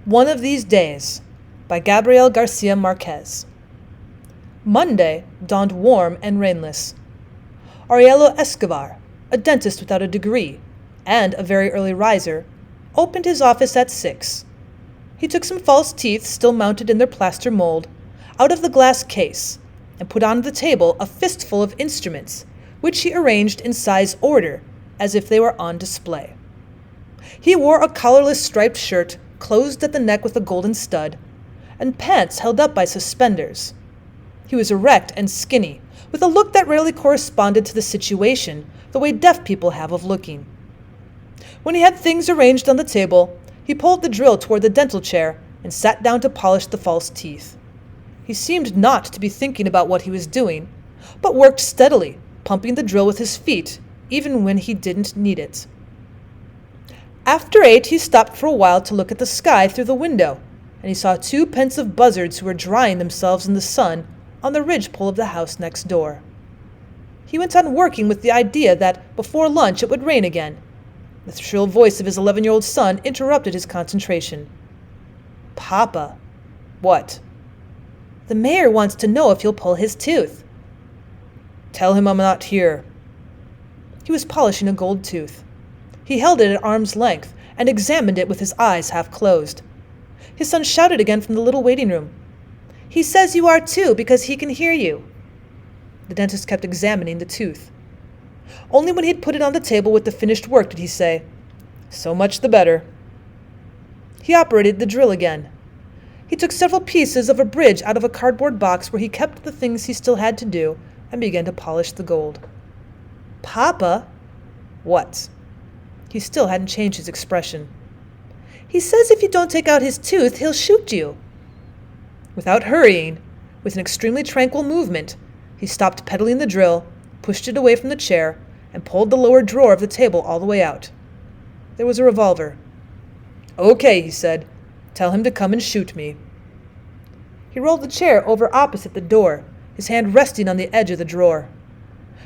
One of These Days by Gabriel Garcia Marquez. Monday dawned warm and rainless. Aurelio Escobar, a dentist without a degree and a very early riser, opened his office at 6. He took some false teeth still mounted in their plaster mold out of the glass case and put on the table a fistful of instruments, which he arranged in size order as if they were on display. He wore a collarless striped shirt closed at the neck with a golden stud, and pants held up by suspenders. He was erect and skinny, with a look that rarely corresponded to the situation, the way deaf people have of looking. When he had things arranged on the table, he pulled the drill toward the dental chair and sat down to polish the false teeth. He seemed not to be thinking about what he was doing, but worked steadily, pumping the drill with his feet, even when he didn't need it. After 8, he stopped for a while to look at the sky through the window, and he saw 2 pensive buzzards who were drying themselves in the sun on the ridgepole of the house next door. He went on working with the idea that before lunch it would rain again. The shrill voice of his 11-year-old son interrupted his concentration. "Papa." "What?" "The mayor wants to know if you'll pull his tooth." "Tell him I'm not here." He was polishing a gold tooth. He held it at arm's length and examined it with his eyes half closed. His son shouted again from the little waiting room. "He says you are too, because he can hear you." The dentist kept examining the tooth. Only when he had put it on the table with the finished work did he say, "So much the better." He operated the drill again. He took several pieces of a bridge out of a cardboard box where he kept the things he still had to do and began to polish the gold. "Papa." "What?" He still hadn't changed his expression. "He says if you don't take out his tooth, he'll shoot you." Without hurrying, with an extremely tranquil movement, he stopped pedaling the drill, pushed it away from the chair, and pulled the lower drawer of the table all the way out. There was a revolver. "Okay," he said. "Tell him to come and shoot me." He rolled the chair over opposite the door, his hand resting on the edge of the drawer.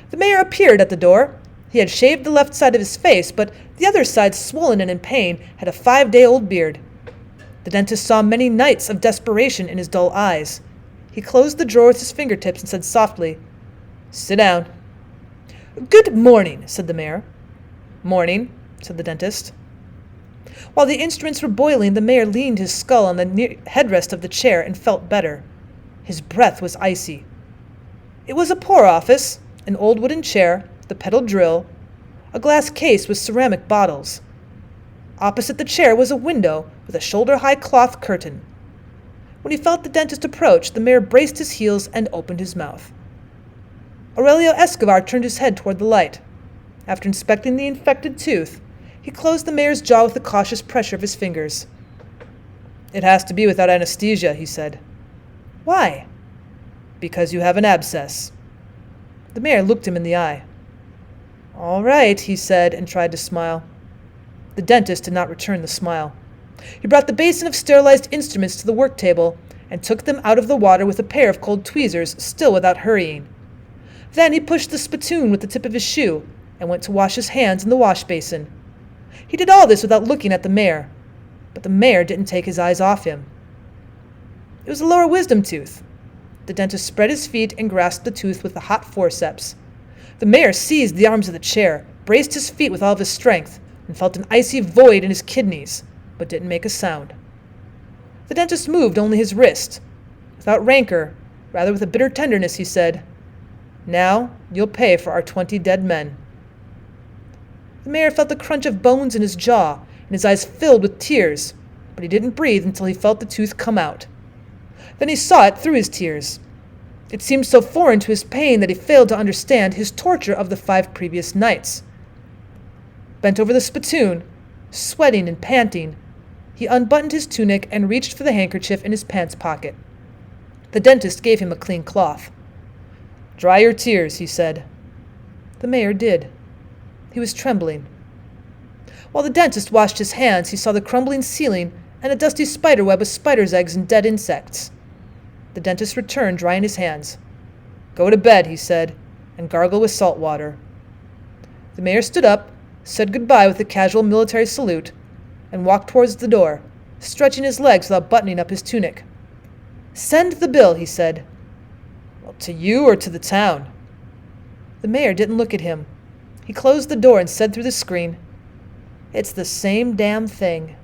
The mayor appeared at the door. He had shaved the left side of his face, but the other side, swollen and in pain, had a 5-day-old beard. The dentist saw many nights of desperation in his dull eyes. He closed the drawer with his fingertips and said softly, "Sit down." "Good morning," said the mayor. "Morning," said the dentist. While the instruments were boiling, the mayor leaned his skull on the headrest of the chair and felt better. His breath was icy. It was a poor office, an old wooden chair, the pedal drill, a glass case with ceramic bottles. Opposite the chair was a window with a shoulder-high cloth curtain. When he felt the dentist approach, the mayor braced his heels and opened his mouth. Aurelio Escobar turned his head toward the light. After inspecting the infected tooth, he closed the mayor's jaw with a cautious pressure of his fingers. "It has to be without anesthesia," he said. "Why?" "Because you have an abscess." The mayor looked him in the eye. "All right," he said, and tried to smile. The dentist did not return the smile. He brought the basin of sterilized instruments to the work table and took them out of the water with a pair of cold tweezers, still without hurrying. Then he pushed the spittoon with the tip of his shoe and went to wash his hands in the wash basin. He did all this without looking at the mayor, but the mayor didn't take his eyes off him. It was a lower wisdom tooth. The dentist spread his feet and grasped the tooth with a hot forceps. The mayor seized the arms of the chair, braced his feet with all of his strength, and felt an icy void in his kidneys, but didn't make a sound. The dentist moved only his wrist. Without rancor, rather with a bitter tenderness, he said, "Now you'll pay for our 20 dead men." The mayor felt the crunch of bones in his jaw, and his eyes filled with tears, but he didn't breathe until he felt the tooth come out. Then he saw it through his tears. It seemed so foreign to his pain that he failed to understand his torture of the 5 previous nights. Bent over the spittoon, sweating and panting, he unbuttoned his tunic and reached for the handkerchief in his pants pocket. The dentist gave him a clean cloth. "Dry your tears," he said. The mayor did. He was trembling. While the dentist washed his hands, he saw the crumbling ceiling and a dusty spiderweb with spiders' eggs and dead insects. The dentist returned, drying his hands. "Go to bed," he said, "and gargle with salt water." The mayor stood up, said goodbye with a casual military salute, and walked towards the door, stretching his legs without buttoning up his tunic. "Send the bill," he said. "Well, to you or to the town?" The mayor didn't look at him. He closed the door and said through the screen, "It's the same damn thing."